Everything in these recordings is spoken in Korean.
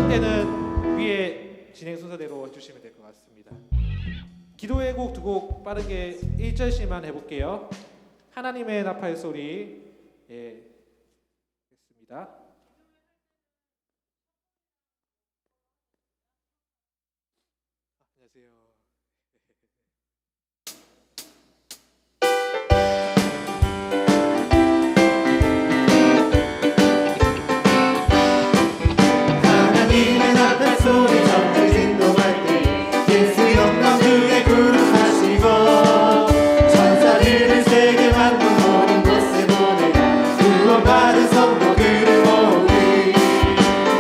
때는 위에 진행 순서대로 해주시면 될 것 같습니다. 기도의 곡 두 곡 빠르게 1절씩만 해볼게요. 하나님의 나팔 소리. 예, 됐습니다. 안녕하세요. 하나님의 나팔 소리 전주 진동할 때 예수 영광 그의 구름하시고 천사들을 세게 만든 모든 곳에 보내 구원받은 성도들을 모으리.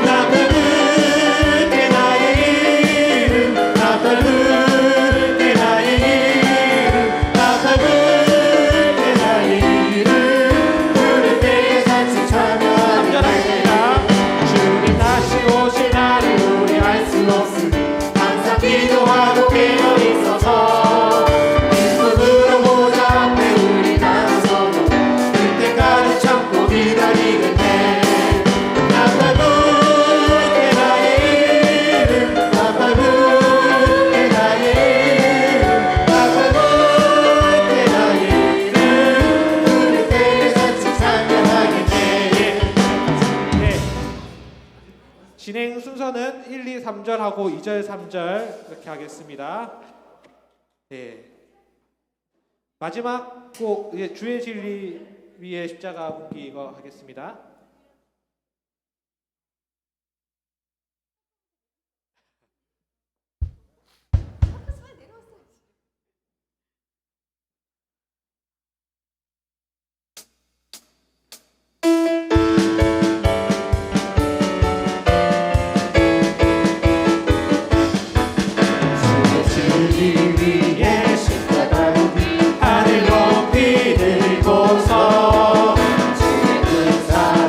나팔 불게 나의 이름 나팔 불게 나의 이름 나팔 불게 나의 이름 부를 때에 같이 참여하리라. 주님 다시 오실 날을 우리 알 수 없으니 항상 기도하고 깨어 있어서 기쁨으로 보좌 앞에 우리 나서도 그때까지 참고 기다리겠네. 나팔 불게 나의 이름 나팔 불게 나의 이름 나팔 불게 나의 이름 부를 때에 같이 참여하겠네. 네. 진행 순서는 1, 2, 3절 하고 2절, 3절 이렇게 하겠습니다. 네. 마지막 곡 주의 진리 위에 십자가 묻기 이거 하겠습니다. 진리 위에 십자가 하늘 높이 들고서 주의 그 사랑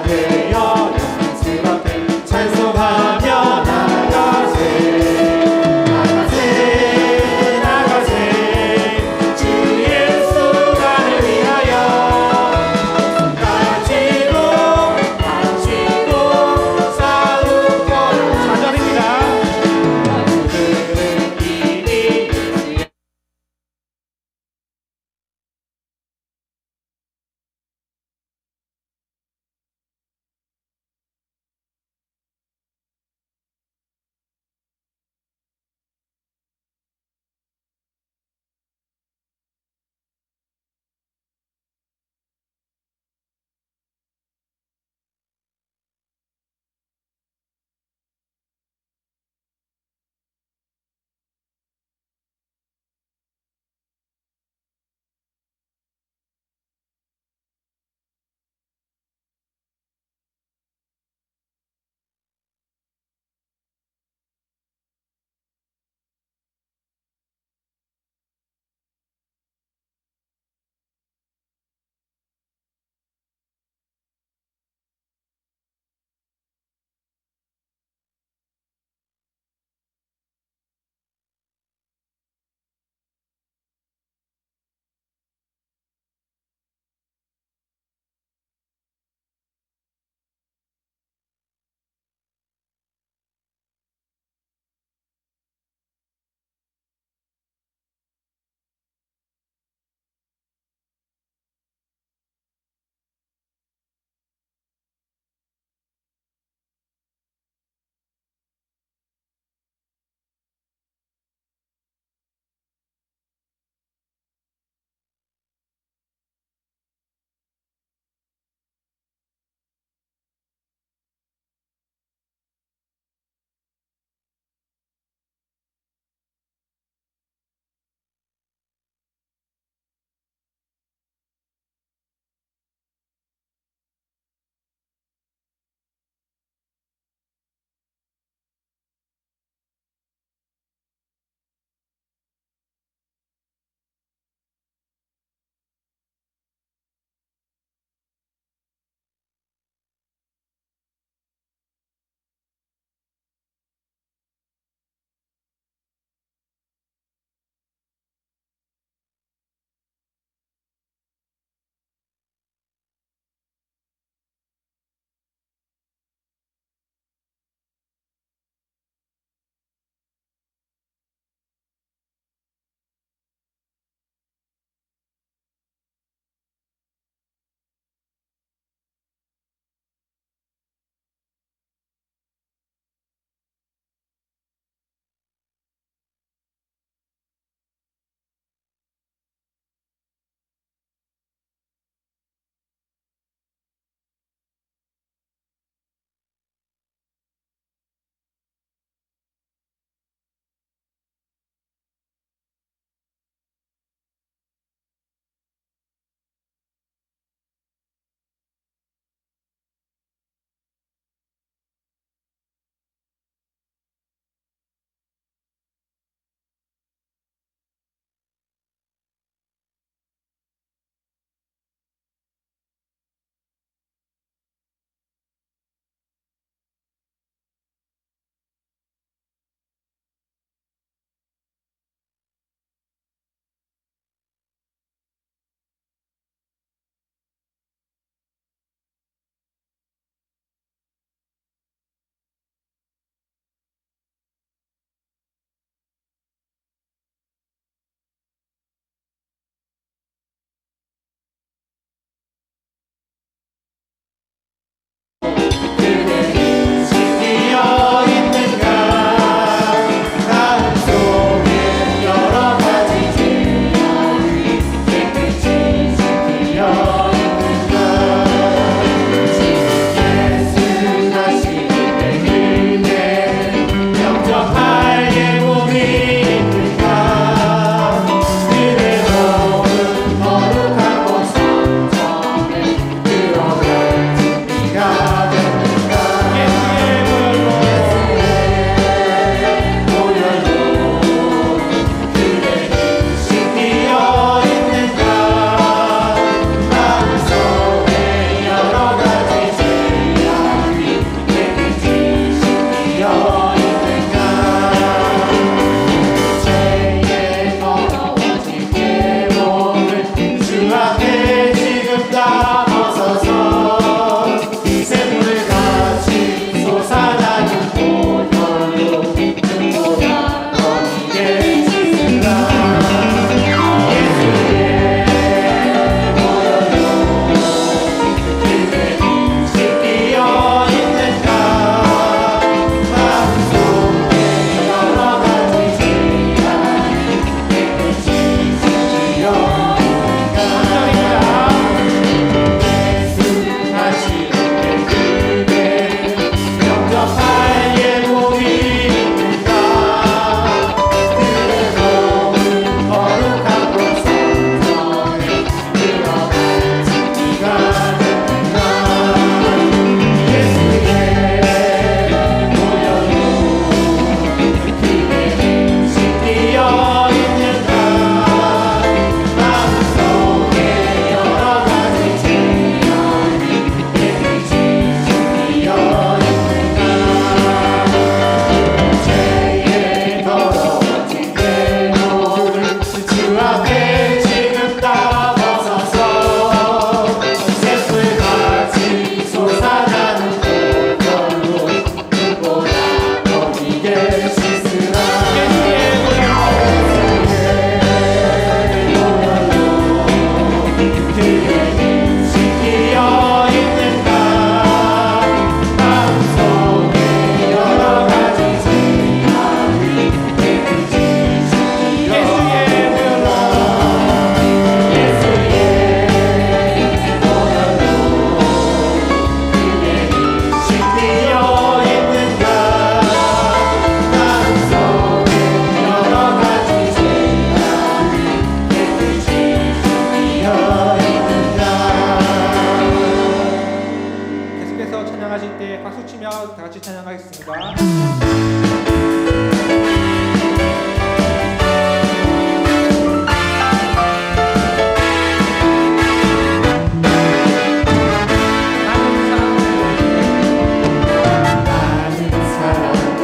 많은 사람들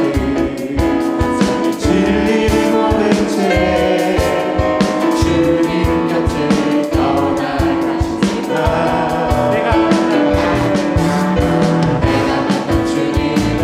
진리를 모른 채 주님 곁을 떠나가셨으나 내가 만난 주님을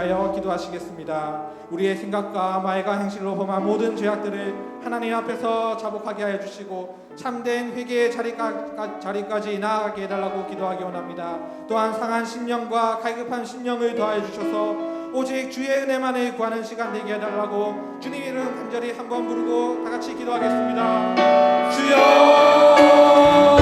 위하여 기도하시겠습니다. 우리의 생각과 말과 행실로 범한 모든 죄악들을 하나님 앞에서 자복하게 하여 주시고 참된 회개의 자리까지 나아가게 해달라고 기도하기 원합니다. 또한 상한 심령과 갈급한 심령을 더하여 주셔서 오직 주의 은혜만을 구하는 시간 되게 해달라고 주님 이름 간절히 한번 부르고 다 같이 기도하겠습니다. 주여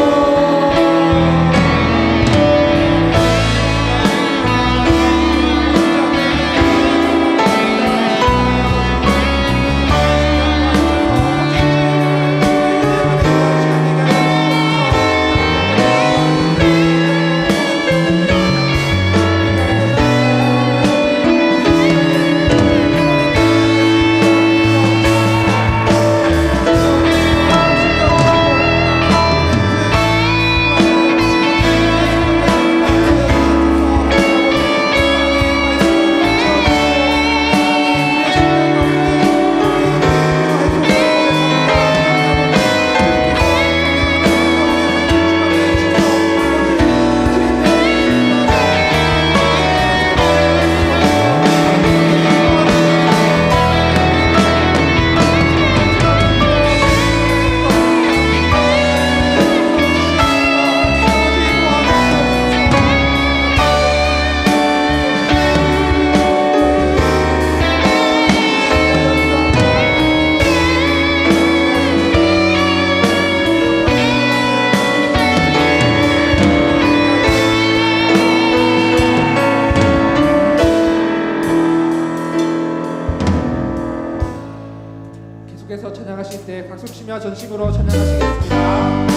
계속해서 찬양하실 때 박수 치며 전심으로 찬양하시겠습니다.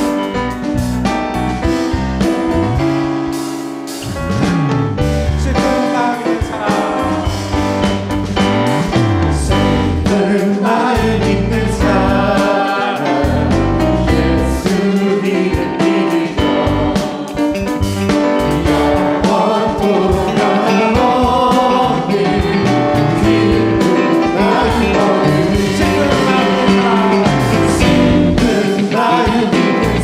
슬픈 마음 있는 사람 슬픈 마음 있는 사람 예수 믿으리라 영원토록 영원히 기쁜 마음 슬픈 마음 있는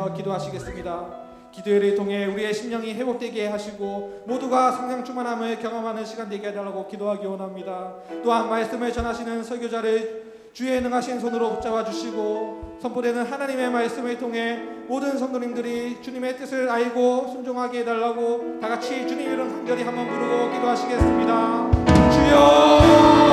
위하여 기도하시겠습니다. 기도회를 통해 우리의 심령이 회복되게 하시고 모두가 성령 충만함을 경험하는 시간 되게 해달라고 기도하기 원합니다. 또한 말씀을 전하시는 설교자를 주의 능하신 손으로 붙잡아 주시고 선포되는 하나님의 말씀을 통해 모든 성도님들이 주님의 뜻을 알고 순종하게 해달라고 다 같이 주님 이름 간절히 한번 부르고 기도하시겠습니다. 주여!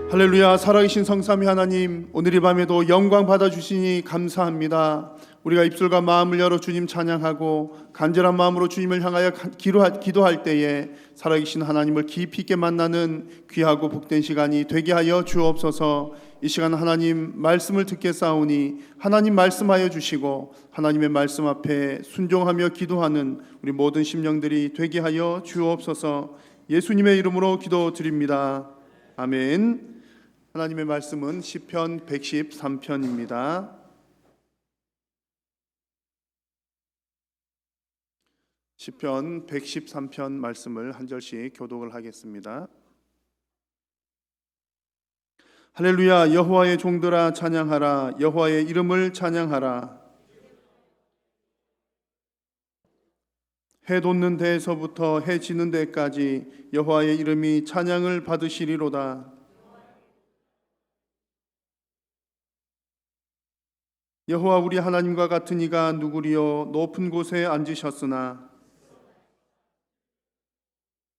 할렐루야. 살아계신 성삼위 하나님, 오늘 이 밤에도 영광 받아주시니 감사합니다. 우리가 입술과 마음을 열어 주님 찬양하고 간절한 마음으로 주님을 향하여 기도할 때에 살아계신 하나님을 깊이 있게 만나는 귀하고 복된 시간이 되게 하여 주옵소서. 이 시간 하나님 말씀을 듣겠사오니 하나님 말씀하여 주시고 하나님의 말씀 앞에 순종하며 기도하는 우리 모든 심령들이 되게 하여 주옵소서. 예수님의 이름으로 기도드립니다. 아멘. 하나님의 말씀은 시편 113편입니다. 시편 113편 말씀을 한 절씩 교독을 하겠습니다. 할렐루야. 여호와의 종들아 찬양하라. 여호와의 이름을 찬양하라. 해 돋는 데에서부터 해 지는 데까지 여호와의 이름이 찬양을 받으시리로다. 여호와 우리 하나님과 같은 이가 누구리요? 높은 곳에 앉으셨으나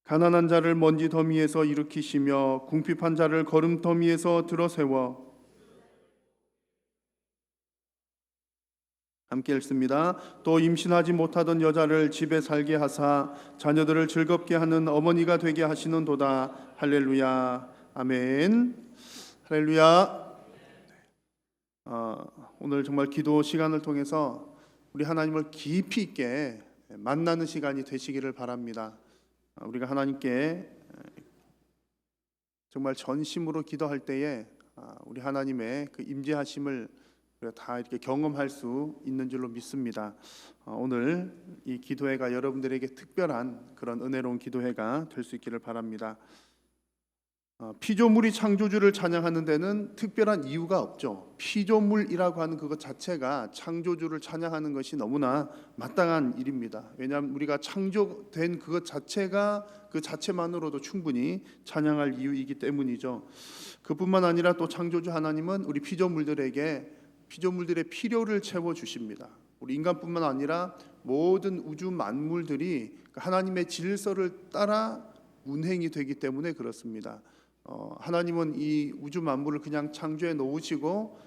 가난한 자를 먼지 더미에서 일으키시며 궁핍한 자를 거름 더미에서 들어세워. 함께 읽습니다. 또 임신하지 못하던 여자를 집에 살게 하사 자녀들을 즐겁게 하는 어머니가 되게 하시는도다. 할렐루야. 아멘. 할렐루야. 오늘 정말 기도 시간을 통해서 우리 하나님을 깊이 있게 만나는 시간이 되시기를 바랍니다. 우리가 하나님께 정말 전심으로 기도할 때에 우리 하나님의 그 임재하심을 우리가 다 이렇게 경험할 수 있는 줄로 믿습니다. 오늘 이 기도회가 여러분들에게 특별한 그런 은혜로운 기도회가 될 수 있기를 바랍니다. 피조물이 창조주를 찬양하는 데는 특별한 이유가 없죠. 피조물이라고 하는 그것 자체가 창조주를 찬양하는 것이 너무나 마땅한 일입니다. 왜냐하면 우리가 창조된 그것 자체가 그 자체만으로도 충분히 찬양할 이유이기 때문이죠. 그뿐만 아니라 또 창조주 하나님은 우리 피조물들에게 피조물들의 필요를 채워주십니다. 우리 인간뿐만 아니라 모든 우주 만물들이 하나님의 질서를 따라 운행이 되기 때문에 그렇습니다. 하나님은 이 우주 만물을 그냥 창조해 놓으시고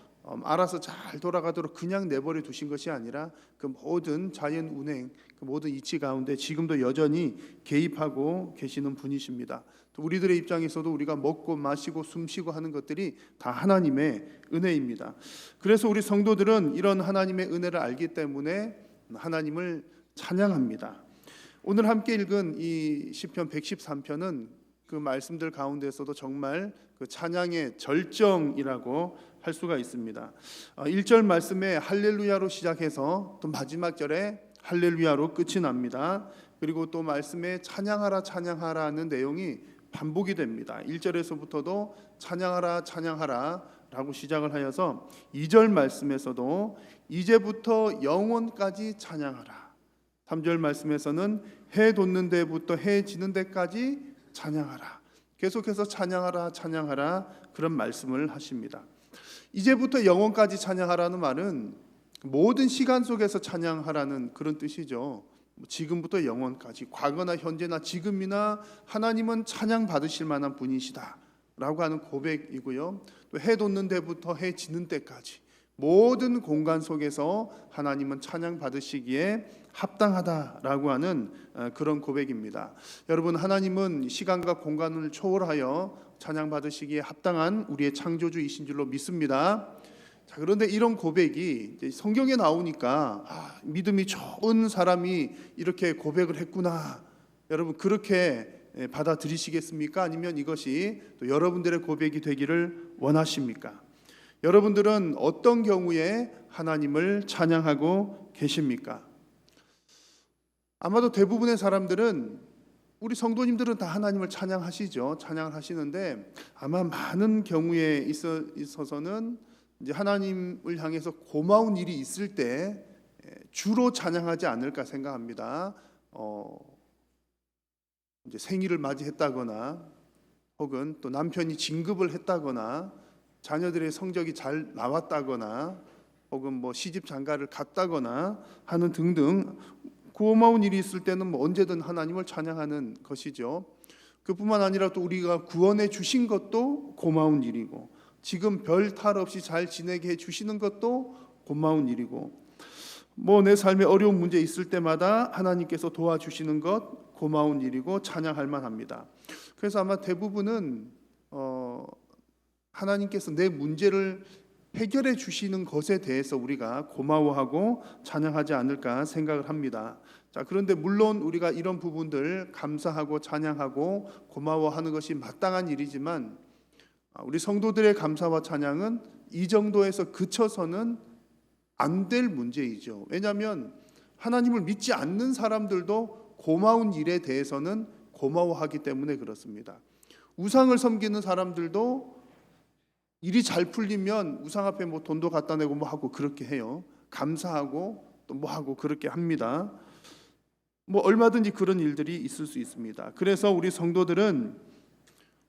알아서 잘 돌아가도록 그냥 내버려 두신 것이 아니라 그 모든 자연 운행, 그 모든 이치 가운데 지금도 여전히 개입하고 계시는 분이십니다. 또 우리들의 입장에서도 우리가 먹고 마시고 숨쉬고 하는 것들이 다 하나님의 은혜입니다. 그래서 우리 성도들은 이런 하나님의 은혜를 알기 때문에 하나님을 찬양합니다. 오늘 함께 읽은 이 시편 113편은 그 말씀들 가운데서도 정말 그 찬양의 절정이라고 할 수가 있습니다. 1절 말씀에 할렐루야로 시작해서 또 마지막 절에 할렐루야로 끝이 납니다. 그리고 또 말씀에 찬양하라 찬양하라는 내용이 반복이 됩니다. 1절에서부터도 찬양하라 찬양하라 라고 시작을 하여서 2절 말씀에서도 이제부터 영원까지 찬양하라. 3절 말씀에서는 해 돋는 데부터 해 지는 데까지 찬양하라. 계속해서 찬양하라 찬양하라 그런 말씀을 하십니다. 이제부터 영원까지 찬양하라는 말은 모든 시간 속에서 찬양하라는 그런 뜻이죠. 지금부터 영원까지, 과거나 현재나 지금이나 하나님은 찬양 받으실 만한 분이시다 라고 하는 고백이고요. 또 해 돋는 데부터 해 지는 때까지 모든 공간 속에서 하나님은 찬양 받으시기에 합당하다라고 하는 그런 고백입니다. 여러분, 하나님은 시간과 공간을 초월하여 찬양 받으시기에 합당한 우리의 창조주이신 줄로 믿습니다. 자, 그런데 이런 고백이 이제 성경에 나오니까 믿음이 좋은 사람이 이렇게 고백을 했구나. 여러분, 그렇게 받아들이시겠습니까? 아니면 이것이 또 여러분들의 고백이 되기를 원하십니까? 여러분들은 어떤 경우에 하나님을 찬양하고 계십니까? 아마도 대부분의 사람들은, 우리 성도님들은 다 하나님을 찬양하시죠. 찬양을 하시는데 아마 많은 경우에 있어서는 이제 하나님을 향해서 고마운 일이 있을 때 주로 찬양하지 않을까 생각합니다. 이제 생일을 맞이했다거나, 혹은 또 남편이 진급을 했다거나, 자녀들의 성적이 잘 나왔다거나, 혹은 뭐 시집 장가를 갔다거나 하는 등등 고마운 일이 있을 때는 뭐 언제든 하나님을 찬양하는 것이죠. 그뿐만 아니라 또 우리가 구원해 주신 것도 고마운 일이고, 지금 별 탈 없이 잘 지내게 해 주시는 것도 고마운 일이고, 뭐 내 삶에 어려운 문제 있을 때마다 하나님께서 도와주시는 것 고마운 일이고 찬양할 만합니다. 그래서 아마 대부분은 하나님께서 내 문제를 해결해 주시는 것에 대해서 우리가 고마워하고 찬양하지 않을까 생각을 합니다. 자, 그런데 물론 우리가 이런 부분들 감사하고 찬양하고 고마워하는 것이 마땅한 일이지만, 우리 성도들의 감사와 찬양은 이 정도에서 그쳐서는 안 될 문제이죠. 왜냐하면 하나님을 믿지 않는 사람들도 고마운 일에 대해서는 고마워하기 때문에 그렇습니다. 우상을 섬기는 사람들도 일이 잘 풀리면 우상 앞에 뭐 돈도 갖다 내고 뭐 하고 그렇게 해요. 감사하고 또 뭐 하고 그렇게 합니다. 뭐 얼마든지 그런 일들이 있을 수 있습니다. 그래서 우리 성도들은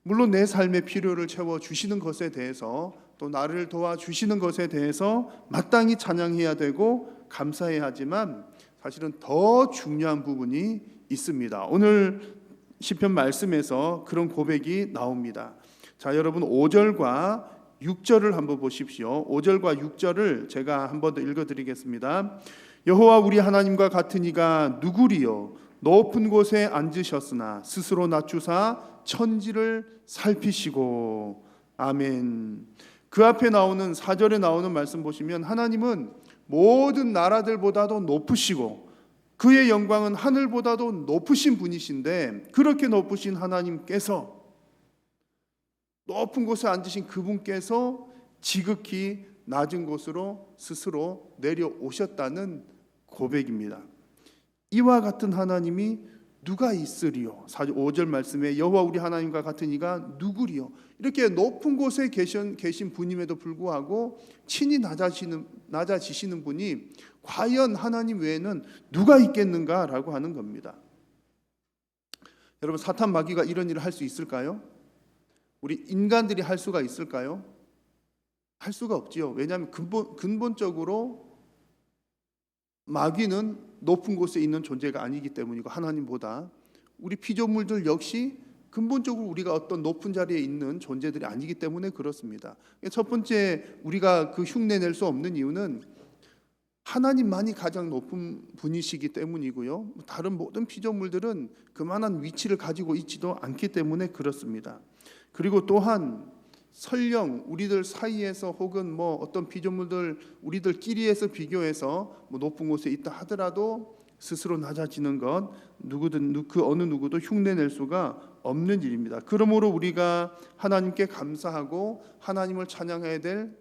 물론 내 삶의 필요를 채워 주시는 것에 대해서, 또 나를 도와주시는 것에 대해서 마땅히 찬양해야 되고 감사해야 하지만, 사실은 더 중요한 부분이 있습니다. 오늘 시편 말씀에서 그런 고백이 나옵니다. 자, 여러분 5절과 6절을 한번 보십시오. 5절과 6절을 제가 한번 더 읽어드리겠습니다. 여호와 우리 하나님과 같은 이가 누구리요? 높은 곳에 앉으셨으나 스스로 낮추사 천지를 살피시고. 아멘. 그 앞에 나오는 4절에 나오는 말씀 보시면 하나님은 모든 나라들보다도 높으시고 그의 영광은 하늘보다도 높으신 분이신데, 그렇게 높으신 하나님께서, 높은 곳에 앉으신 그분께서 지극히 낮은 곳으로 스스로 내려오셨다는 고백입니다. 이와 같은 하나님이 누가 있으리요? 5절 말씀에 여호와 우리 하나님과 같은 이가 누구리요? 이렇게 높은 곳에 계신 분임에도 불구하고 친히 낮아지시는 분이 과연 하나님 외에는 누가 있겠는가라고 하는 겁니다. 여러분, 사탄 마귀가 이런 일을 할 수 있을까요? 우리 인간들이 할 수가 있을까요? 할 수가 없지요. 왜냐하면 근본적으로 마귀는 높은 곳에 있는 존재가 아니기 때문이고, 하나님보다 우리 피조물들 역시 근본적으로 우리가 어떤 높은 자리에 있는 존재들이 아니기 때문에 그렇습니다. 첫 번째, 우리가 그 흉내낼 수 없는 이유는 하나님만이 가장 높은 분이시기 때문이고요. 다른 모든 피조물들은 그만한 위치를 가지고 있지도 않기 때문에 그렇습니다. 그리고 또한 설령 우리들 사이에서 혹은 뭐 어떤 피조물들 우리들끼리에서 비교해서 뭐 높은 곳에 있다 하더라도 스스로 낮아지는 것 누구든 그 어느 누구도 흉내낼 수가 없는 일입니다. 그러므로 우리가 하나님께 감사하고 하나님을 찬양해야 될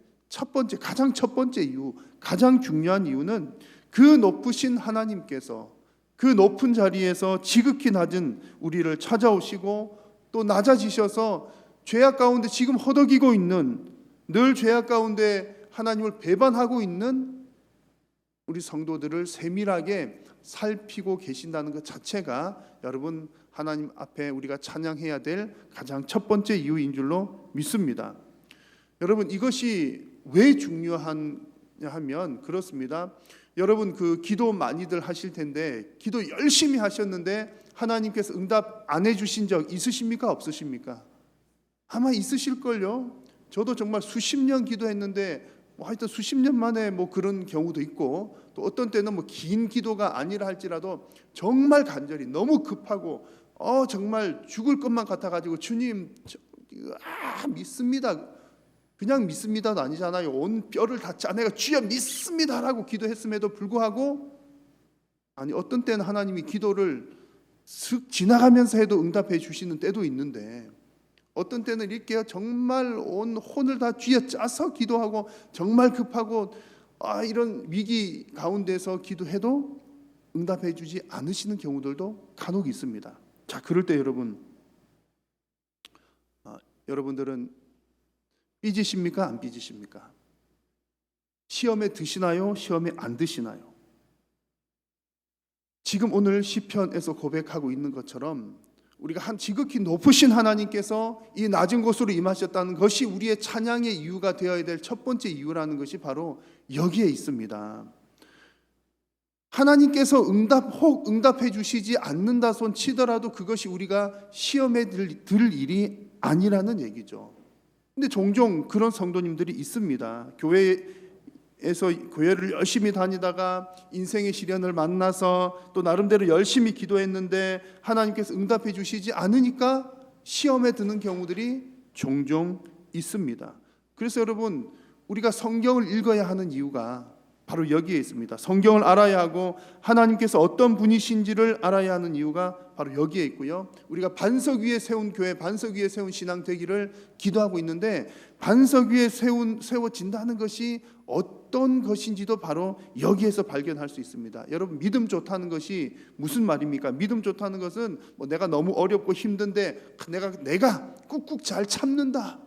가장 첫 번째 이유, 가장 중요한 이유는 그 높으신 하나님께서 그 높은 자리에서 지극히 낮은 우리를 찾아오시고 또 낮아지셔서 죄악 가운데 지금 허덕이고 있는, 늘 죄악 가운데 하나님을 배반하고 있는 우리 성도들을 세밀하게 살피고 계신다는 것 자체가 여러분 하나님 앞에 우리가 찬양해야 될 가장 첫 번째 이유인 줄로 믿습니다. 여러분, 이것이 왜 중요하냐 하면 그렇습니다. 여러분, 그 기도 많이들 하실 텐데 기도 열심히 하셨는데 하나님께서 응답 안 해주신 적 있으십니까? 없으십니까? 아마 있으실걸요. 저도 정말 수십 년 기도했는데 뭐 하여튼 수십 년 만에 뭐 그런 경우도 있고, 또 어떤 때는 뭐 긴 기도가 아니라 할지라도 정말 간절히 너무 급하고 정말 죽을 것만 같아 가지고 주님 믿습니다. 그냥 믿습니다도 아니잖아요. 온 뼈를 다 짜내가 주여 믿습니다라고 기도했음에도 불구하고, 아니 어떤 때는 하나님이 기도를 슥 지나가면서 해도 응답해 주시는 때도 있는데, 어떤 때는 이렇게 정말 온 혼을 다 쥐어짜서 기도하고 정말 급하고 이런 위기 가운데서 기도해도 응답해 주지 않으시는 경우들도 간혹 있습니다. 자, 그럴 때 여러분들은 삐지십니까? 안 삐지십니까? 시험에 드시나요? 시험에 안 드시나요? 지금 오늘 시편에서 고백하고 있는 것처럼 우리가 지극히 높으신 하나님께서 이 낮은 곳으로 임하셨다는 것이 우리의 찬양의 이유가 되어야 될 첫 번째 이유라는 것이 바로 여기에 있습니다. 하나님께서 응답해 주시지 않는다 손 치더라도 그것이 우리가 시험에 들 일이 아니라는 얘기죠. 근데 종종 그런 성도님들이 있습니다. 교회를 열심히 다니다가 인생의 시련을 만나서 또 나름대로 열심히 기도했는데 하나님께서 응답해 주시지 않으니까 시험에 드는 경우들이 종종 있습니다. 그래서 여러분, 우리가 성경을 읽어야 하는 이유가 바로 여기에 있습니다. 성경을 알아야 하고 하나님께서 어떤 분이신지를 알아야 하는 이유가 바로 여기에 있고요. 우리가 반석 위에 세운 교회, 반석 위에 세운 신앙 되기를 기도하고 있는데, 반석 위에 세워진다는 것이 어떤 것인지도 바로 여기에서 발견할 수 있습니다. 여러분, 믿음 좋다는 것이 무슨 말입니까? 믿음 좋다는 것은 뭐 내가 너무 어렵고 힘든데 내가 꾹꾹 잘 참는다,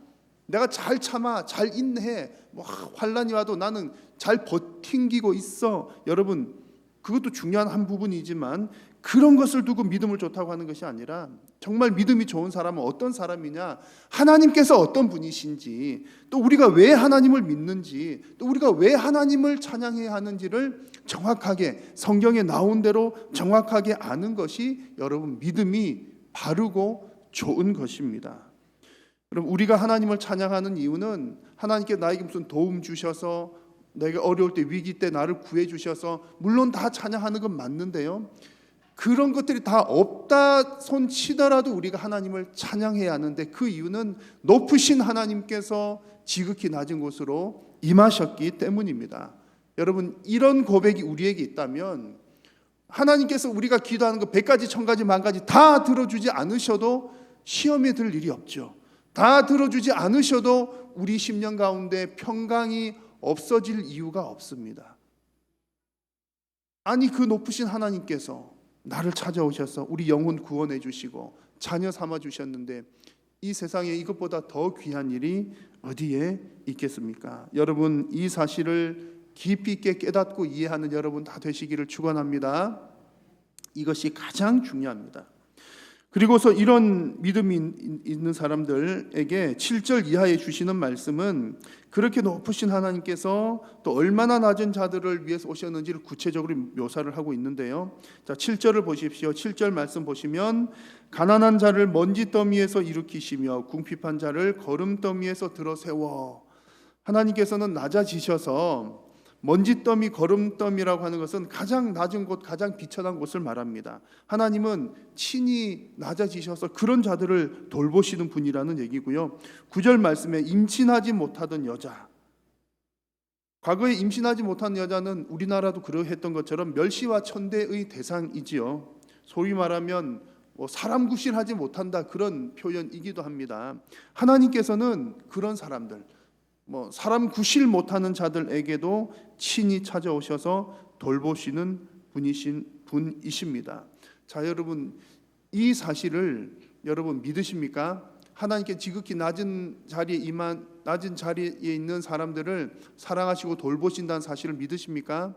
내가 잘 참아, 잘 인내해, 뭐 환난이 와도 나는 잘 버팅기고 있어. 여러분, 그것도 중요한 한 부분이지만 그런 것을 두고 믿음을 좋다고 하는 것이 아니라, 정말 믿음이 좋은 사람은 어떤 사람이냐, 하나님께서 어떤 분이신지, 또 우리가 왜 하나님을 믿는지, 또 우리가 왜 하나님을 찬양해야 하는지를 정확하게 성경에 나온 대로 정확하게 아는 것이 여러분 믿음이 바르고 좋은 것입니다. 그럼 우리가 하나님을 찬양하는 이유는 하나님께 나에게 무슨 도움 주셔서, 내가 어려울 때, 위기 때 나를 구해 주셔서, 물론 다 찬양하는 건 맞는데요, 그런 것들이 다 없다 손 치더라도 우리가 하나님을 찬양해야 하는데, 그 이유는 높으신 하나님께서 지극히 낮은 곳으로 임하셨기 때문입니다. 여러분, 이런 고백이 우리에게 있다면 하나님께서 우리가 기도하는 거 100가지 1000가지 만가지 다 들어주지 않으셔도 시험에 들 일이 없죠. 다 들어주지 않으셔도 우리 심령 가운데 평강이 없어질 이유가 없습니다. 아니, 그 높으신 하나님께서 나를 찾아오셔서 우리 영혼 구원해 주시고 자녀 삼아 주셨는데, 이 세상에 이것보다 더 귀한 일이 어디에 있겠습니까? 여러분, 이 사실을 깊이 있게 깨닫고 이해하는 여러분 다 되시기를 축원합니다. 이것이 가장 중요합니다. 그리고서 이런 믿음이 있는 사람들에게 7절 이하에 주시는 말씀은 그렇게 높으신 하나님께서 또 얼마나 낮은 자들을 위해서 오셨는지를 구체적으로 묘사를 하고 있는데요. 자, 7절을 보십시오. 7절 말씀 보시면, 가난한 자를 먼지 더미에서 일으키시며 궁핍한 자를 거름 더미에서 들어 세워. 하나님께서는 낮아지셔서, 먼지더미, 거름더미라고 하는 것은 가장 낮은 곳, 가장 비천한 곳을 말합니다. 하나님은 친히 낮아지셔서 그런 자들을 돌보시는 분이라는 얘기고요. 9절 말씀에 임신하지 못하던 여자, 과거에 임신하지 못한 여자는 우리나라도 그러했던 것처럼 멸시와 천대의 대상이지요. 소위 말하면 사람 구실하지 못한다, 그런 표현이기도 합니다. 하나님께서는 그런 사람들, 사람 구실 못하는 자들에게도 친히 찾아오셔서 돌보시는 분이십니다. 자, 여러분, 이 사실을 여러분 믿으십니까? 하나님께 지극히 낮은 자리에 있는 사람들을 사랑하시고 돌보신다는 사실을 믿으십니까?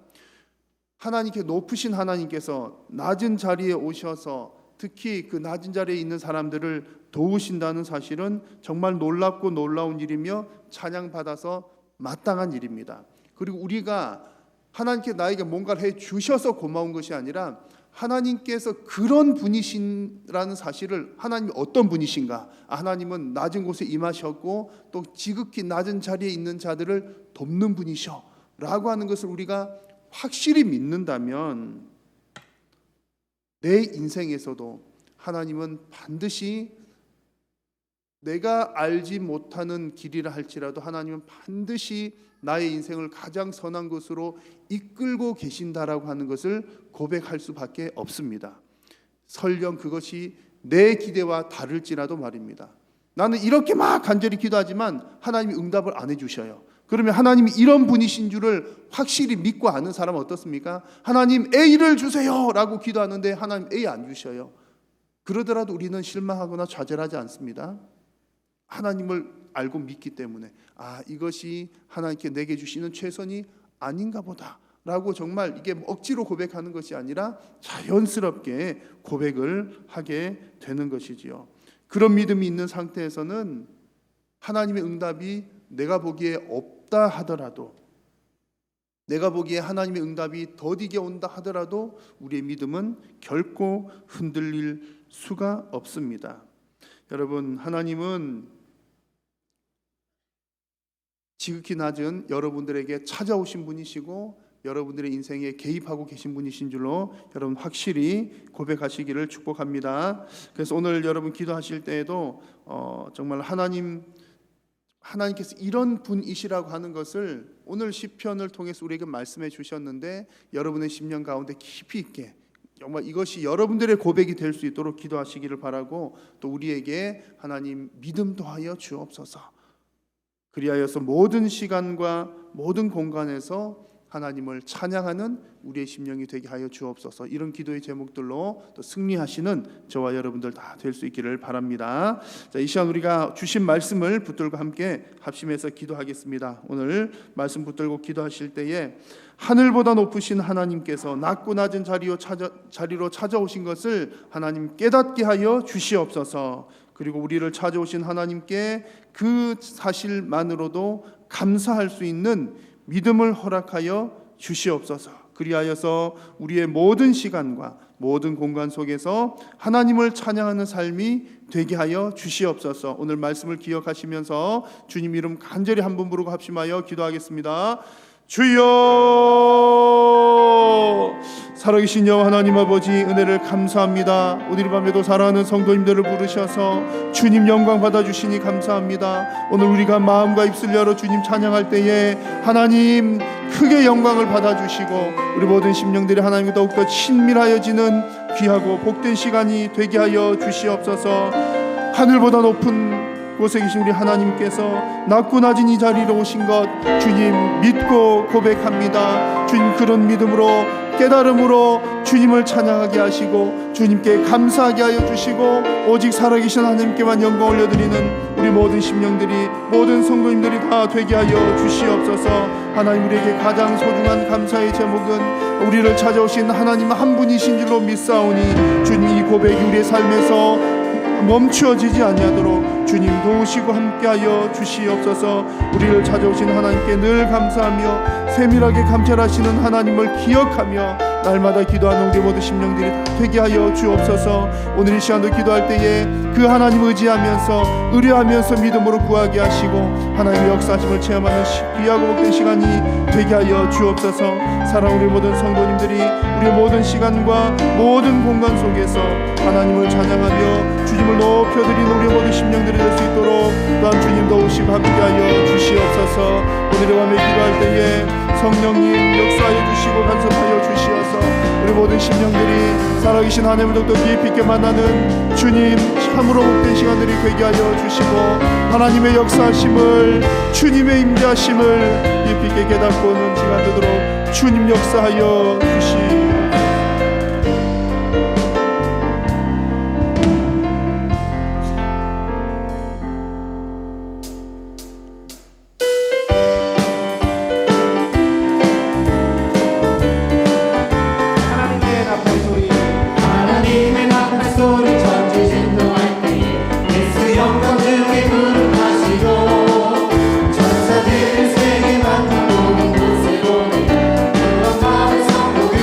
하나님께 높으신 하나님께서 낮은 자리에 오셔서 특히 그 낮은 자리에 있는 사람들을 도우신다는 사실은 정말 놀랍고 놀라운 일이며 찬양받아서 마땅한 일입니다. 그리고 우리가 하나님께 나에게 뭔가를 해 주셔서 고마운 것이 아니라 하나님께서 그런 분이신라는 사실을, 하나님이 어떤 분이신가? 하나님은 낮은 곳에 임하셨고 또 지극히 낮은 자리에 있는 자들을 돕는 분이셔 라고 하는 것을 우리가 확실히 믿는다면 내 인생에서도 하나님은 반드시 내가 알지 못하는 길이라 할지라도 하나님은 반드시 나의 인생을 가장 선한 것으로 이끌고 계신다라고 하는 것을 고백할 수밖에 없습니다. 설령 그것이 내 기대와 다를지라도 말입니다. 나는 이렇게 막 간절히 기도하지만 하나님이 응답을 안 해주셔요. 그러면 하나님이 이런 분이신 줄을 확실히 믿고 아는 사람은 어떻습니까? 하나님 A를 주세요 라고 기도하는데 하나님 A 안 주셔요. 그러더라도 우리는 실망하거나 좌절하지 않습니다. 하나님을 알고 믿기 때문에 이것이 하나님께 내게 주시는 최선이 아닌가 보다 라고 정말 이게 억지로 고백하는 것이 아니라 자연스럽게 고백을 하게 되는 것이지요. 그런 믿음이 있는 상태에서는 하나님의 응답이 내가 보기에 없다 하더라도, 내가 보기에 하나님의 응답이 더디게 온다 하더라도 우리의 믿음은 결코 흔들릴 수가 없습니다. 여러분, 하나님은 지극히 낮은 여러분들에게 찾아오신 분이시고 여러분들의 인생에 개입하고 계신 분이신 줄로 여러분 확실히 고백하시기를 축복합니다. 그래서 오늘 여러분 기도하실 때에도 정말 하나님께서 이런 분이시라고 하는 것을 오늘 시편을 통해서 우리에게 말씀해 주셨는데 여러분의 심령 가운데 깊이 있게 정말 이것이 여러분들의 고백이 될 수 있도록 기도하시기를 바라고, 또 우리에게 하나님 믿음 더하여 주옵소서. 그리하여서 모든 시간과 모든 공간에서 하나님을 찬양하는 우리의 심령이 되게 하여 주옵소서. 이런 기도의 제목들로 또 승리하시는 저와 여러분들 다 될 수 있기를 바랍니다. 자, 이 시간 우리가 주신 말씀을 붙들고 함께 합심해서 기도하겠습니다. 오늘 말씀 붙들고 기도하실 때에 하늘보다 높으신 하나님께서 낮고 낮은 자리로 찾아오신 것을 하나님 깨닫게 하여 주시옵소서. 그리고 우리를 찾아오신 하나님께 그 사실만으로도 감사할 수 있는 믿음을 허락하여 주시옵소서. 그리하여서 우리의 모든 시간과 모든 공간 속에서 하나님을 찬양하는 삶이 되게 하여 주시옵소서. 오늘 말씀을 기억하시면서 주님 이름 간절히 한 번 부르고 합심하여 기도하겠습니다. 주여, 살아계신 여호와 하나님 아버지, 은혜를 감사합니다. 오늘 밤에도 사랑하는 성도님들을 부르셔서 주님 영광 받아주시니 감사합니다. 오늘 우리가 마음과 입술 열어 주님 찬양할 때에 하나님 크게 영광을 받아주시고 우리 모든 심령들이 하나님과 더욱더 친밀하여지는 귀하고 복된 시간이 되게 하여 주시옵소서. 하늘보다 높은 곳에 계신 우리 하나님께서 낮고 낮은 이 자리로 오신 것 주님 믿고 고백합니다. 주님 그런 믿음으로 깨달음으로 주님을 찬양하게 하시고 주님께 감사하게 하여 주시고 오직 살아계신 하나님께만 영광 올려드리는 우리 모든 심령들이, 모든 성도님들이 다 되게 하여 주시옵소서. 하나님, 우리에게 가장 소중한 감사의 제목은 우리를 찾아오신 하나님 한 분이신 줄로 믿사오니 주님 이 고백이 우리의 삶에서 멈추어지지 아니하도록 주님 도우시고 함께하여 주시옵소서. 우리를 찾아오신 하나님께 늘 감사하며 세밀하게 감찰하시는 하나님을 기억하며 날마다 기도하는 우리 모든 심령들이 되게 하여 주옵소서. 오늘 이 시간도 기도할 때에 그 하나님 의지하면서 의뢰하면서 믿음으로 구하게 하시고 하나님의 역사하심을 체험하는 귀하고 복된 시간이 되게 하여 주옵소서. 사랑 우리 모든 성도님들이 우리 모든 시간과 모든 공간 속에서 하나님을 찬양하며 주님을 높여드리는 우리 모든 심령들이 될 수 있도록 또한 주님 도우시고 함께하여 주시옵소서. 오늘의 밤에 기도할 때에 성령님 역사하여 주시고 간섭하여 주시어서 우리 모든 심령들이 살아계신 하나님을 더욱더 깊이 있게 만나는 주님 참으로 복된 시간들이 되게 하여 주시고 하나님의 역사하심을, 주님의 임재하심을 깊이 있게 깨닫고 오는 시간 되도록 주님 역사하여 주시옵소서. 천사들 세계 만나 모든 곳에 보내 그런 마음의 성도들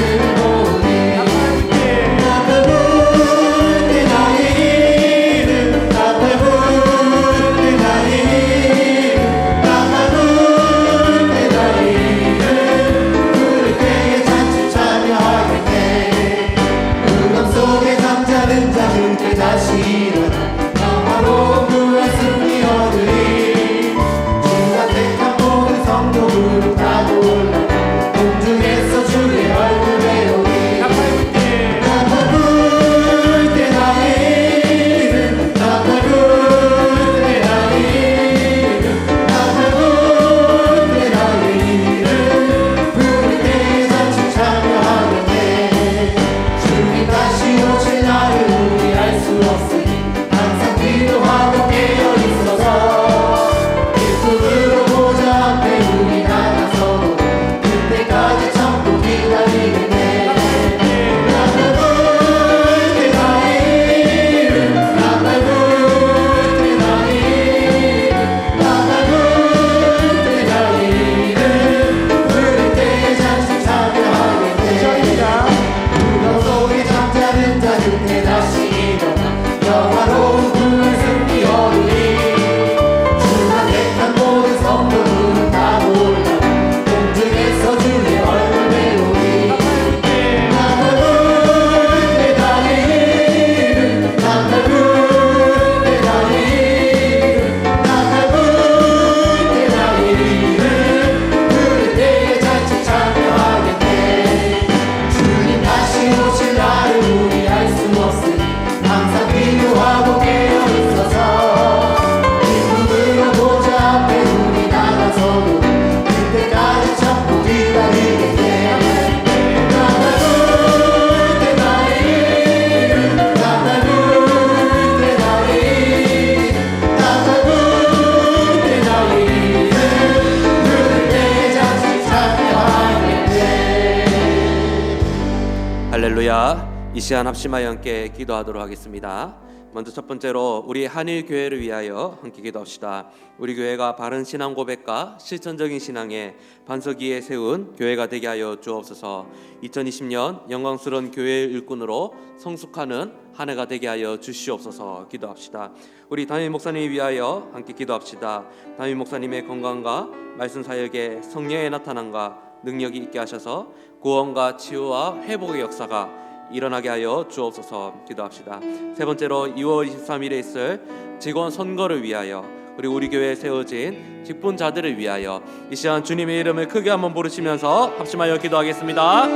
할렐루야. 이 시간 합심하여 함께 기도하도록 하겠습니다. 먼저 첫 번째로 우리 한일 교회를 위하여 함께 기도합시다. 우리 교회가 바른 신앙 고백과 실천적인 신앙의 반석 위에 세운 교회가 되게 하여 주옵소서. 2020년 영광스러운 교회의 일꾼으로 성숙하는 한 해가 되게 하여 주시옵소서. 기도합시다. 우리 담임 목사님 위하여 함께 기도합시다. 담임 목사님의 건강과 말씀 사역에 성령의 나타남과 능력이 있게 하셔서 구원과 치유와 회복의 역사가 일어나게 하여 주옵소서. 기도합시다. 세 번째로 2월 23일에 있을 직원 선거를 위하여 우리 교회에 세워진 직분자들을 위하여 이 시간 주님의 이름을 크게 한번 부르시면서 합심하여 기도하겠습니다.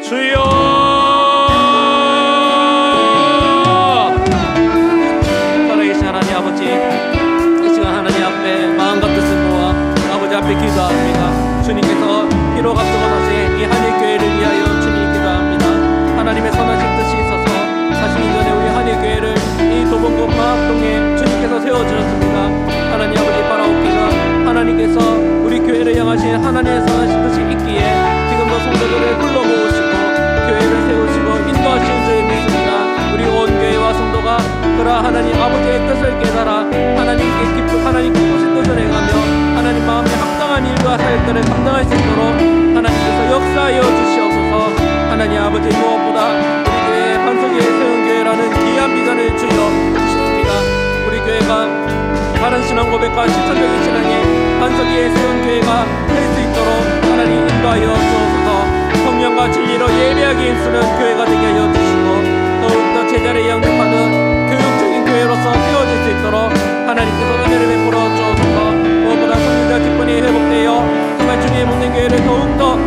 주여! 살아계신 하나님 아버지, 이 시간 하나님 앞에 마음과 뜻을 모아 아버지 앞에 기도합니다. 주님께서 피로 값정하신 이 한일교회를 위하여 주님 기도합니다. 하나님의 선하신 뜻이 있어서 40년 전에 우리 한일교회를 이 도봉구 마학동에 주님께서 세워주셨습니다. 하나님 아버지 바라옵기는 하나님께서 우리 교회를 향하신 하나님의 선하신 뜻이 있기에 지금도 성도들을 불러모으시고 교회를 세우시고 인도하시는 줄 믿습니다. 우리 온 교회와 성도가 그러한 하나님 아버지의 뜻을 깨달아 하나님 기쁘신 뜻을 행하며 하나님 마음에 합당한 일과 사역들을 감당할 수 있도록 하나님께서 역사하여 주시옵소서. 하나님 아버지, 무엇보다 우리 교회의 반석 위에 세운 교회라는 귀한 비전을 주여 주셨습니다. 우리 교회가 바른 신앙 고백과 실천적인 신앙의 반석 위에 세운 교회가 될 수 있도록 하나님 인도하여 주옵소서. 성령과 진리로 예배하기 힘쓰는 교회가 되게 하여 주시고 더욱더 제자를 양육하는 교육적인 교회로서 세워질 수 있도록 하나님께서 은혜를 베풀어 주옵소서. 무엇보다 성령자 기쁨이 회복되어 정말 주님의 모든 교회를 더욱더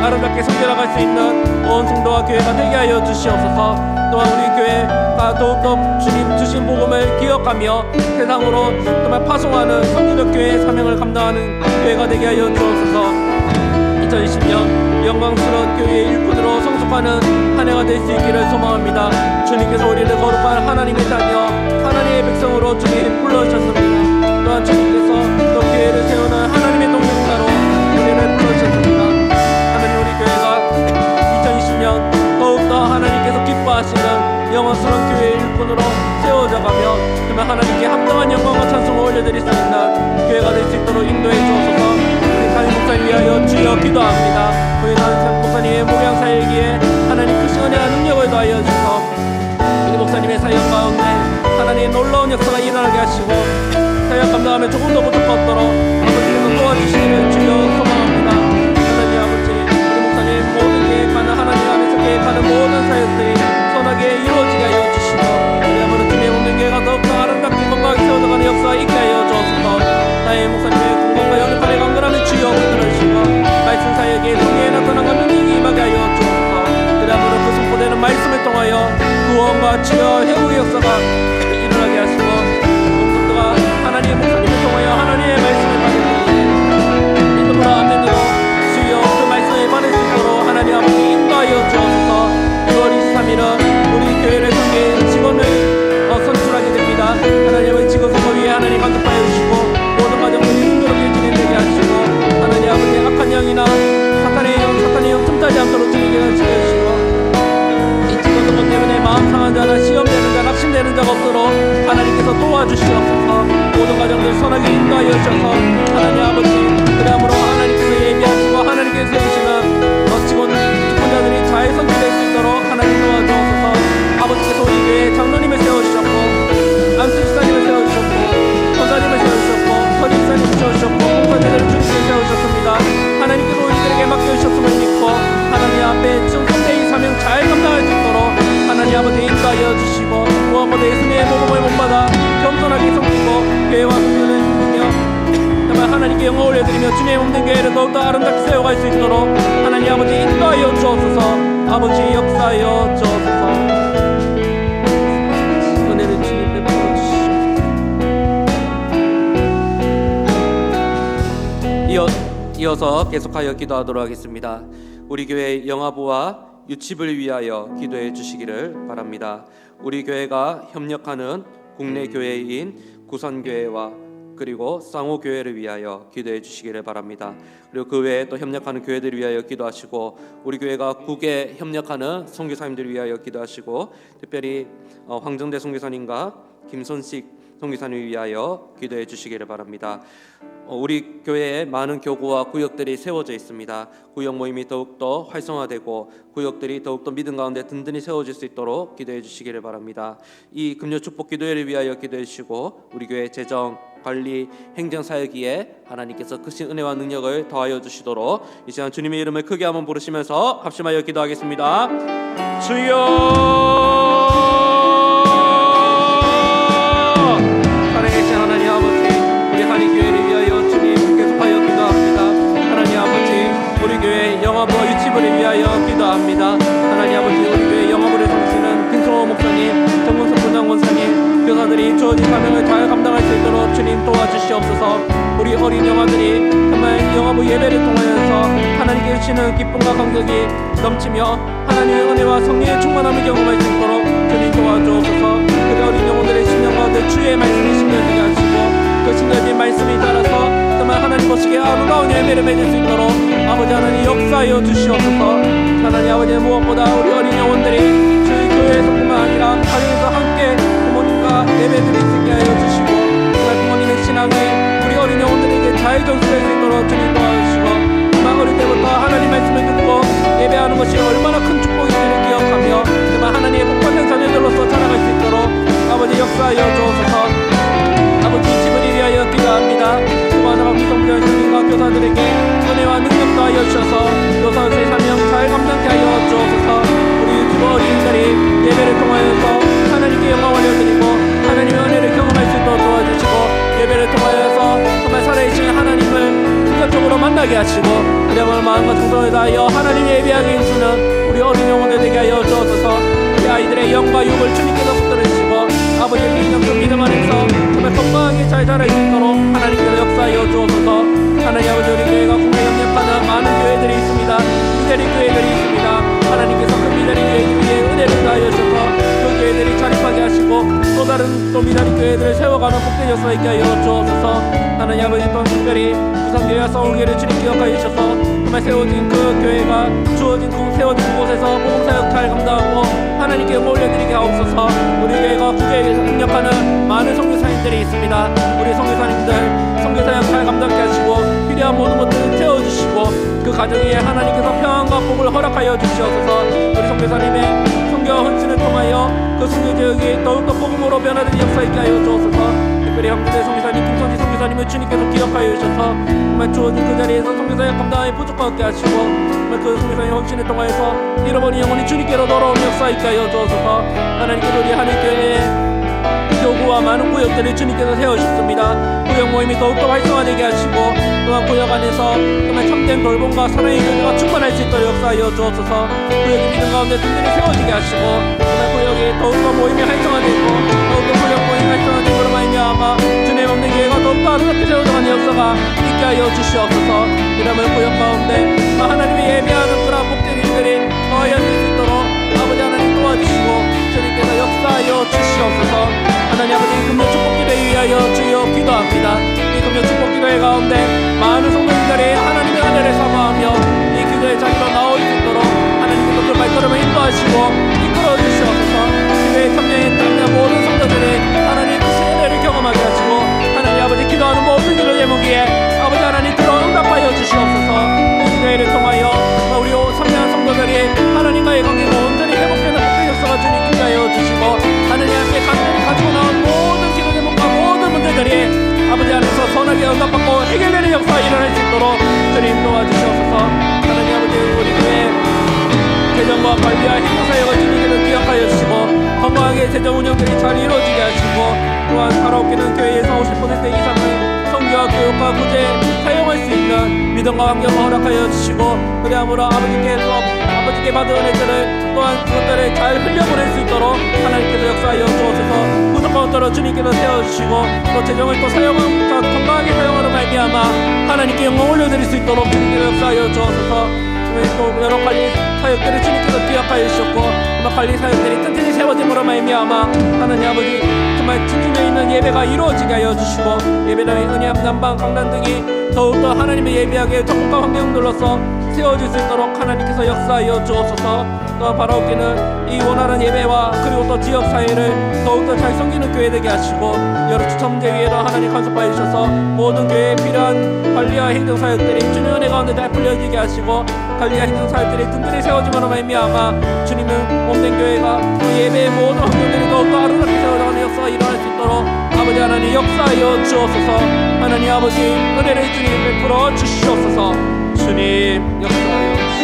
아름답게 성결나갈 수 있는 온 성도와 교회가 되게 하여 주시옵소서. 또한 우리 교회가 더욱더 주님 주신 복음을 기억하며 세상으로 정말 파송하는 선교적 교회의 사명을 감당하는 교회가 되게 하여 주옵소서. 2020년 영광스러운 교회의 일꾼으로 성숙하는 한 해가 될 수 있기를 소망합니다. 주님께서 우리를 거룩한 하나님의 자녀, 하나님의 백성으로 주님 불러주셨습니다. 또한 주님께서 또 교회를 세우는 하나님의 동역자로 우리를 불러주셨습니다. 하나님, 우리 교회가 2020년 더욱더 하나님께서 기뻐하시는 영원스러운 교회의 일꾼으로 세워져가며 정말 하나님께 합당한 영광과 찬송을 올려드릴 수 있는 교회가 될 수 있도록 인도해 주옵소서. 우리 담임 목사님 위하여 주여 기도합니다. 우리 담임 목사님의 목양 사역기에 하나님 크신 은혜와 능력을 더하여 주셔서 우리 목사님의 사역 가운데 하나님의 놀라운 역사가 일어나게 하시고 사역 감당하면 조금도 부족가 없도록 아버지께서 도와주시기를 주여 소망합니다. 하나님 아버지, 우리 목사님 모든 계획하는 하나님 안에서 계획하는 모든 사역들이 선하게 이루어지게 하여 주시고 우리 아버지 주님의 모든 계획가 더욱더 아름답게 건강하게 세워져가는 역사가 있게 하여 주옵소서. 나의 목사님의 공간과 영역간의 강건함을 주여 붙들어주시고 말씀 사역에 성령의 나타남과 능력이 임하게 하여 주옵소서. 그다음으로 그 선포되는 말씀을 통하여 구원과 치유 회복의 역사가 일어나게 하시고 모두가 하나님의 목사님을 통하여 하나님의 말씀을 받을 때에 믿음으로 아멘으로 주여 그 말씀에 받을 수 있도록 하나님 아버지 인도하여 주옵소서. 6월 23일은 우리 교회를 섬긴 직원을 선출하게 됩니다. 하나님의 직원 선거 위에 하나님 간섭하여 주시고 모든 과정들이 순조롭게 진행되게 하시고 하나님 아버지 악한 영이나 사탄의 영 틈타지 않도록 진행하게 하시고 이 직원 선거 때문에 마음 상한 자나 시험되는 자 낙심되는 자가 없도록 하나님께서 도와주시옵소서. 모든 과정들 선하게 인도하여 주셔서 하나님 아버지 그다음으로 하나님께서 예비하시고 하나님께서 세우시는 직분자들이 잘 선출될 수 있도록 하나님 도와주옵소서. 아버지께서 우리 교회에 장로님을 세워주셨고 안수지사님을 세워주셨고 권사님을 세워주셨고 서리지사님을 세워주셨고 공사제들을 주님께 세워주셨습니다. 하나님께서 우리들에게 맡겨주셨음을 믿고 하나님 앞에 성대의 사명 잘 감당할 수 있도록 하나님 아버지 인도하여 주시고 무엇보다 예수님의 복음을 본받아 겸손하게 섬기고 교회와 성도를 섬기며 정말 하나님께 영광 올려드리며 주님의 몸된 교회를 더욱더 아름답게 세워갈 수 있도록 하나님 아버지 인도하여 주옵소서. 아버지 역사하여 주옵소서. 은혜를 주님 베풀어 주시옵소서. 이어서 계속하여 기도하도록 하겠습니다. 우리 교회 영아부와 유치부를 위하여 기도해 주시기를 바랍니다. 우리 교회가 협력하는 국내 교회인 구선교회와 그리고 쌍호 교회를 위하여 기도해 주시기를 바랍니다. 그리고 그 외에 또 협력하는 교회들을 위하여 기도하시고 우리 교회가 국에 협력하는 선교사님들을 위하여 기도하시고 특별히 황정대 선교사님과 김선식 선교사님을 위하여 기도해 주시기를 바랍니다. 우리 교회에 많은 교구와 구역들이 세워져 있습니다. 구역 모임이 더욱더 활성화되고 구역들이 더욱더 믿음 가운데 든든히 세워질 수 있도록 기도해 주시기를 바랍니다. 이 금요 축복 기도회를 위하여 기도해 주시고 우리 교회 재정 관리 행정 사역기에 하나님께서 크신 은혜와 능력을 더하여 주시도록 이 시간 주님의 이름을 크게 한번 부르시면서 합심하여 기도하겠습니다. 주여 살아계신 하나님 아버지, 우리 한인교회를 위하여 주님 계속하여 기도합니다. 하나님 아버지, 우리 교회 영화부와 유치부를 위하여 기도합니다. 하나님 아버지, 우리 교회 영화부를 섬기시는 김성호 목사님, 정문석 부장 원사님, 교사들이 주어진 사명을 잘 감당할 수 있도록 주님 도와주시옵소서. 우리 어린 영화들이 정말 이 영화부 예배를 통하여서 하나님께 주시는 기쁨과 감격이 넘치며 하나님의 은혜와 성령의 충만함을 경험할 수 있도록 주님 도와주옵소서. 우리 어린 영혼들의 심령 가운데 주의 말씀이 심겨지게 하시고 그 심겨진 말씀이 따라서 정말 하나님 보시기에 아름다운 예배를 맺을 수 있도록 아버지 하나님 역사하여 주시옵소서. 하나님 아버지, 무엇보다 우리 어린 영혼들이 저희 교회에서뿐만 아니라 가정에서 함께 부모님과 예배드릴 수 있게 하여 주시고 정말 부모님의 신앙이 우리 어린 영혼들에게 잘 전수될 수 있도록 주님 도와주시고 정말 어릴 때부터 하나님 말씀을 듣고 예배하는 것이 얼마나 큰 축복인지를 기억하며 정말 하나님의 복받는 자녀들로서 자라갈 수 있도록 아버지 역사하여 주옵소서. 아버지 집을 위하여 기도합니다. 수고하는 미성부자 주님과 교사들에게 은혜와 능력 더하여 주셔서 교사의 사명 잘 감당케 하여 주옵소서. 우리 유튜브 어린이들이 예배를 통하여서 하나님께 영광을 올려드리고 하나님의 은혜를 경험할 수 있도록 도와주시고 예배를 통하여서 정말 살아계신 하나님을 직접적으로 만나게 하시고 그야말로 마음과 정성을 다하여 하나님 예배하게 해주시는 우리 어린 영혼들 되게 하여 주옵소서. 우리 아이들의 영과 육을 주님께서 붙들으시고 아버지의 개인적인 믿음 안에서 정말 건강하게 잘 자랄 수 있도록 하나님께서 역사하여 주옵소서. 하나님 아버지, 우리 교회가 국내 협력하는 많은 교회들이 있습니다. 미대리 교회들이 있습니다. 하나님께서 그 미대리 교회들 위에 은혜를 다하여 주셔서 그 교회들이 자립하게 하시고 또 다른 또 미대리 교회들을 세워가는 복된 역사 있게 하여 주옵소서. 하나님 아버지, 또한 특별히 부산교회와 서울교회를 주님 기억하여 주셔서 정말 세워진 그 교회가 세워진 그곳에서 복음사역 잘 감당하고 하나님께 영광 올려드리게 하옵소서. 우리 교회가 국외에 협력하는 많은 선교사님들이 있습니다. 우리 선교사님들 선교사역 잘 감당케 하시고 필요한 모든 것들을 채워주시고 그 가정에 하나님께서 평안과 복을 허락하여 주시옵소서. 우리 선교사님의 선교와 헌신을 통하여 그 선교 지역이 더욱더 복음으로 변화되는 역사 있게 하여 주옵소서. 특별히 황정대 선교사님, 김선지 선교사님을 주님께서 기억하여 주셔서 정말 주어진 그 자리에서 선교사역 감당하기 부족하게 하시고 정말 그 선교사님 헌신을 통하여서 잃어버린 영혼이 주님께로 돌아오는 역사 있게 하여 주옵소서. 하나님께서 우리 한인교회에 교구와 많은 구역들을 주님께서 세우셨습니다. 구역 모임이 더욱더 활성화되게 하시고 또한 구역 안에서 정말 참된 돌봄과 사랑의 교제가 충만할 수 있도록 역사하여 주옵소서. 구역이 믿음 가운데 든든히 세워지게 하시고 정말 구역이 더욱더 모임이 활성화되고 더욱더 구역 모임이 활성화되므로 말미암아 주님 없는 교회가 더욱더 아름답게 세워져가는 역사가 있게 하여 주시옵소서. 이러면 구역 가운데 하나님의 예배하는 그런 복된 일들이 더하여 질 수 있도록 아버지 하나님 도와주시고 주님께서 역사하여 주시옵소서. 하나님 아버지, 금요 축복기도에 위하여 주여 기도합니다. 이 금요 축복기도회 가운데 많은 성도님들이 하나님의 은혜를 사모하며 이 기도의 자리로 나올 수 있도록 하나님께서 그 발걸음을 인도하시고 이끌어 주시옵소서. 기도의 참여에 참여한 모든 성도들이 하나님 그 은혜를 경험하게 하시고 하나님 아버지, 기도하는 모든 기도 제목에 아버지 하나님 들어 응답하여 주시옵소서. 이 기도회를 통하여 우리 참여한 성도들이 하나님과의 관계가 온전히 회복되는 복된 역사가 주님 인도하여 주시고 하나님 앞에 간절히 가지고 나온 모든 기도 제목과 모든 문제들이 아버지 안에서 선하게 응답받고 해결되는 역사가 일어날 수 있도록 주님 도와주시옵소서. 하나님 아버지, 우리 교회 재정과 관리와 행정사역을 주님께서 기억하여 주시고 건강하게 재정 운영들이 잘 이루어지게 하시고 또한 살아오기는 교회에서 50% 이상의 성교와 교육과 구제에 사용할 수 있는 믿음과 환경을 허락하여 주시고 그리함으로 아버지께 받은 은혜들을 또한 그것들을 잘 흘려보낼 수 있도록 하나님께서 역사하여 주옵소서. 부족한 것들을 주님께서 세워주시고 또 재정을 또 건강하게 사용하는 말미암아 하나님께 영광 올려드릴 수 있도록 주님께서 역사하여 주옵소서. 또 여러 관리 사역들을 주님께서 기억하여 주셨고 관리 사역들이 튼튼히 세워짐으로 말미암아 하나님 아버지 정말 진중에 있는 예배가 이루어지게 하여 주시고 예배당의 은혜함 남방 강단 등이 더욱더 하나님의 예배하게 적극과 환경들로서 세워질 수 있도록 하나님께서 역사하여 주옵소서. 또 바라옵기는 이 원활한 예배와 그리고 또 지역 사회를 더욱더 잘 섬기는 교회 되게 하시고 여러 추첨제 위에도 하나님 간섭하여 주셔서 모든 교회에 필요한 관리와 행정 사역들이 주님의 은혜 가운데 잘 풀려지게 하시고 관리와 행정 사역들이 든든히 세워지므로 말미암아 주님은 몸된 교회가 또 예배의 모든 환경들이 더욱더 아름답게 세워나가는 역사가 일어날 수 있도록 아버지 하나님 역사하여 주옵소서. 하나님 아버지 은혜를 주님 베풀어 주시옵소서. 주님 역사하여 주시옵소서.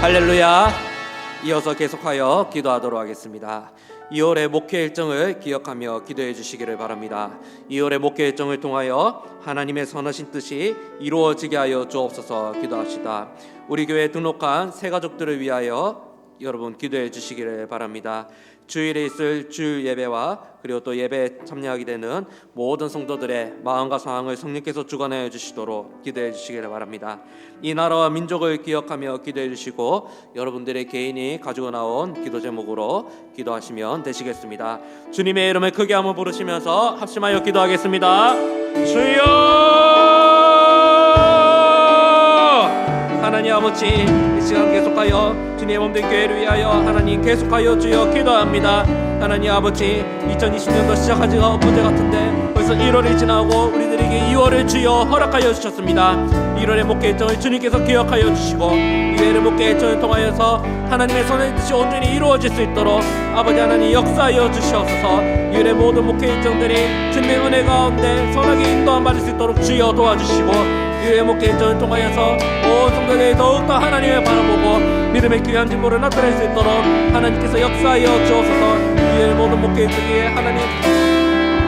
할렐루야. 이어서 계속하여 기도하도록 하겠습니다. 2월의 목회 일정을 기억하며 기도해 주시기를 바랍니다. 2월의 목회 일정을 통하여 하나님의 선하신 뜻이 이루어지게 하여 주옵소서. 기도합시다. 우리 교회에 등록한 새 가족들을 위하여 여러분 기도해 주시기를 바랍니다. 주일에 있을 주일 예배와 그리고 또 예배에 참여하게 되는 모든 성도들의 마음과 상황을 성령께서 주관하여 주시도록 기도해 주시기를 바랍니다. 이 나라와 민족을 기억하며 기도해 주시고 여러분들의 개인이 가지고 나온 기도 제목으로 기도하시면 되시겠습니다. 주님의 이름을 크게 한번 부르시면서 합심하여 기도하겠습니다. 주여! 하나님 아버지, 이 시간 계속하여 주님의 몸된 교회를 위하여 하나님 계속하여 주여 기도합니다. 하나님 아버지, 2020년도 시작한 지가 엊그제 같은데 벌써 1월이 지나고 우리들에게 2월을 주여 허락하여 주셨습니다. 1월의 목회 일정을 주님께서 기억하여 주시고 2월의 목회 일정을 통하여서 하나님의 선의 뜻이 온전히 이루어질 수 있도록 아버지 하나님 역사하여 주시옵소서. 2월의 모든 목회 일정들이 주님의 은혜 가운데 선하게 인도함 받을 수 있도록 주여 도와주시고 주의 목회 일정을 통하여서 온 성도들이 더욱더 하나님을 바라보고 믿음의 귀한 진보를 나타낼 수 있도록 하나님께서 역사하여 주옵소서. 주의 모든 목회 일정이 하나님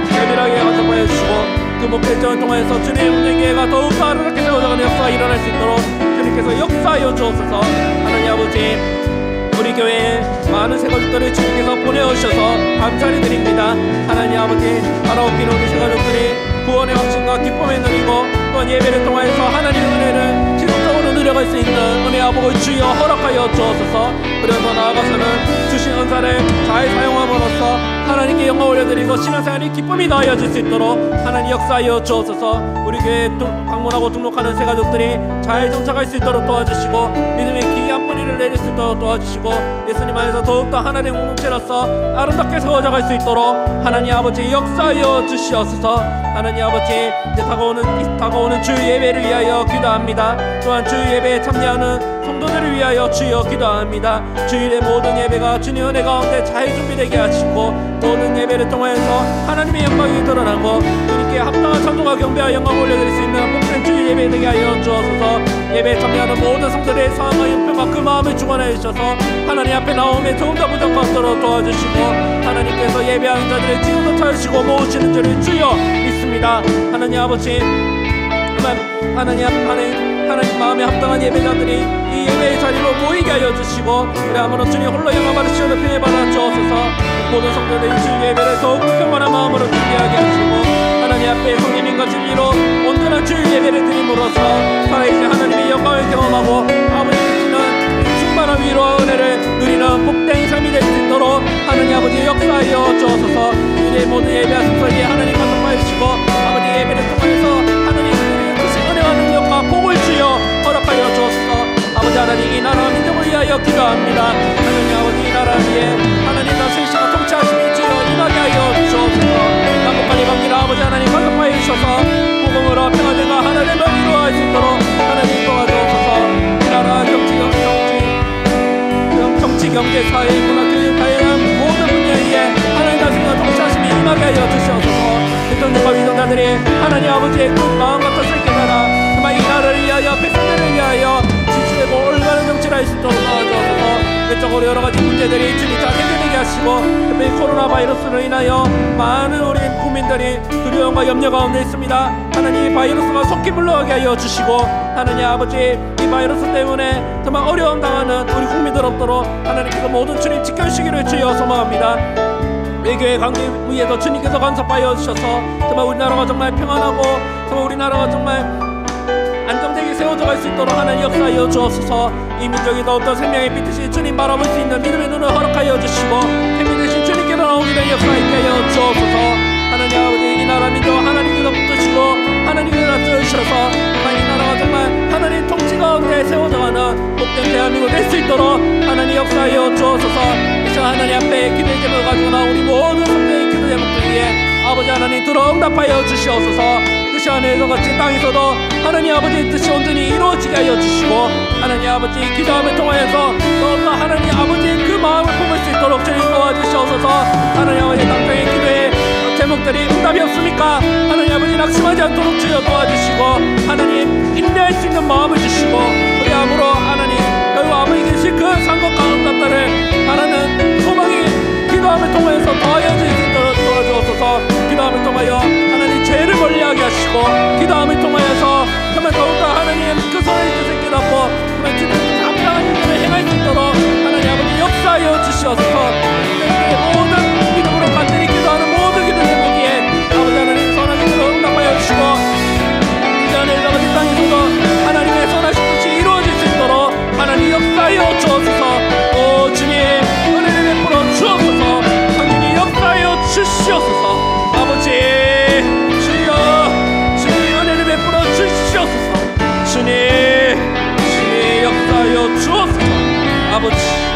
세밀하게 간섭하여 주시고 그 목회 일정을 통하여서 주님의 몸된 교회가 더욱더 아름답게 세워져가는 역사가 일어날 수 있도록 주님께서 역사하여 주옵소서. 하나님 아버지, 우리 교회에 많은 새가족들을 주님께서 보내오셔서 감사를 드립니다. 하나님 아버지, 바라옵기는 우리 새가족들이 구원의 확신과 기쁨을 누리고 또한 예배를 통해서 하나님의 은혜를 지속적으로 누려갈 수 있는 은혜 아복을 주여 허락하여 주옵소서. 그래서 나아가서는 주신 은사를 잘 사용함으로써 하나님께 영광 올려드리고 신앙생활이 기쁨이 나아질 수 있도록 하나님 역사하여 주옵소서. 우리 교회에 방문하고 등록하는 새가족들이 잘 정착할 수 있도록 도와주시고 믿음의 귀한 뿌리를 내릴 수 있도록 도와주시고 예수님 안에서 더욱더 하나님 공동체로서 아름답게 세워져갈 수 있도록 하나님 아버지 역사하여 주시옵소서. 하나님 아버지, 이제 다가오는 주 예배를 위하여 기도합니다. 또한 주 예배에 참여하는 성도들을 위하여 주여 기도합니다. 주일의 모든 예배가 주님 은혜 가운데 잘 준비되게 하시고 모든 예배를 통하여서 하나님의 영광이 드러나고 주님께 합당한 찬송과 경배와 영광을 올려드릴 수 있는 복된 주일 예배 되게 하여 주옵소서. 예배에 참여하는 모든 성도들의 상황과 형편과 그 마음을 주관하여 주셔서 하나님 앞에 나오면 조금 더 부족한 없도록 도와주시고 하나님께서 예배하는 자들을 지금도 찾으시고 모으시는 줄을 주여 믿습니다. 하나님 아버지, 하나님 마음에 합당한 예배자들이 이 예배의 자리로 모이게 하여 주시고 우리 아무런 주님 홀로 영광 받으시고 편히 받아 주옵소서. 모든 성도들이 주 예배를 더욱 평안한 마음으로 준비하게 하시고 하나님 앞에 성령님과 진리로 온전한 주 예배를 드림으로써 살아계신 하나님의 영광을 경험하고 아버지 주시는 충만한 위로와 은혜를 누리는 복된 삶이 될 수 있도록 하나님 아버지 역사하여 주옵소서. 우리의 모든 예배와 순서에 하나님 감사하여 주시고 아버지 예배를 통해서 하나님 크신 은혜와 능력과 복을 주여 허락하여 주옵소서. 아버지 하나님, 이 나라와 민족을 위하여 기도합니다. 하나님 아버지, 이 나라 위에 하나님 나 세시가 통치하심이 주여 임하게 하여 주옵소서. 남북한의 관계를 아버지 하나님 간섭하여 주셔서 복음으로 평화들과 하나님을 이루어할 수 있도록 하나님 도와주옵소서. 이 나라 정치, 경제, 사회, 문화, 교육, 다양한 모든 분야에 하나님 나세가 통치하심이 임하게 하여 주시옵소서. 대통령과 위정자들이 하나님 아버지의 그 마음 같았을 깨달아 정말 이 나라를 위하여 백성들을 위하여 지지되고 올바른 정치를 할 수 있도록 도와주옵소서. 외적으로 여러 가지 문제들이 주님 잘 해결되게 하시고 특별히 코로나 바이러스로 인하여 많은 우리 국민들이 두려움과 염려 가운데 있습니다. 하나님, 이 바이러스가 속히 물러가게 하여 주시고 하나님 아버지, 이 바이러스 때문에 정말 어려움 당하는 우리 국민들 없도록 하나님께서 모든 주님 지켜주시기를 주여 소망합니다. 외교의 관계 위에서 주님께서 간섭하여 주셔서 정말 우리나라가 정말 평안하고 정말 우리나라가 정말 안정되게 세워져 갈 수 있도록 하나님 역사하여 주옵소서. 이 민족이 더욱더 생명의 빛이신 주님 바라볼 수 있는 믿음의 눈을 허락하여 주시고 생명 되신 주님께로 나오기를 역사하게 하여 주옵소서. 하나님 아버지, 이 나라 민족 하나님께서 붙드시고 하나님께서 낮춰주셔서 이 나라가 정말 하나님 통치 가운데 세워져가는 복된 대한민국 될 수 있도록 하나님 역사하여 주옵소서. 이 시간 하나님 앞에 기도의 제목을 가지고 나온 우리 모든 성도의 기도 제목들 위해 아버지 하나님 들어 응답하여 주시옵소서. 뜻이 하늘에서 같이 땅에서도 하나님 아버지의 뜻이 온전히 이루어지게 하여 주시고 하나님 아버지 기도함을 통하여서 더욱더 하나님 아버지의 그 마음을 품을 수 있도록 주님 도와주시옵소서. 하나님 아버지, 땅땅의 기도에 제목들이 응답이 없습니까? 하나님 아버지, 낙심하지 않도록 주여 도와주시고 하나님 인내할 수 있는 마음을 주시고 우리 암으로 하나님 결국 아버지 계신 그 상급과 응답들을 바라는 소망이 기도함을 통해서 더하여질 수 있도록 도와주옵소서. 기도함을 통하여 하나님 죄를 멀리하게 하시고 기도함을 통하여서 정말 더욱더 하나님 그 손의 뜻을 깨닫고 정말 주님의 합당한 일들을 행할 수 있도록 하나님 아버지 역사하여 주시옵소서. 모든 믿음으로 간절히 기도하는 모든 기도 제목에 아버지 하나님 선하게 들어 응답하여 주시고 이 자리에서 같이 땅에서도 하나님의 선하신 뜻이 이루어질 수 있도록 하나님 역사하여 주옵소서. 오 주님, 은혜를 베풀어 주옵소서. 당신이 역사하여 주시옵소서. 아버지 주여, 주님 은혜를 베풀어 주시옵소서. 주님 역사하여 주옵소서. 아버지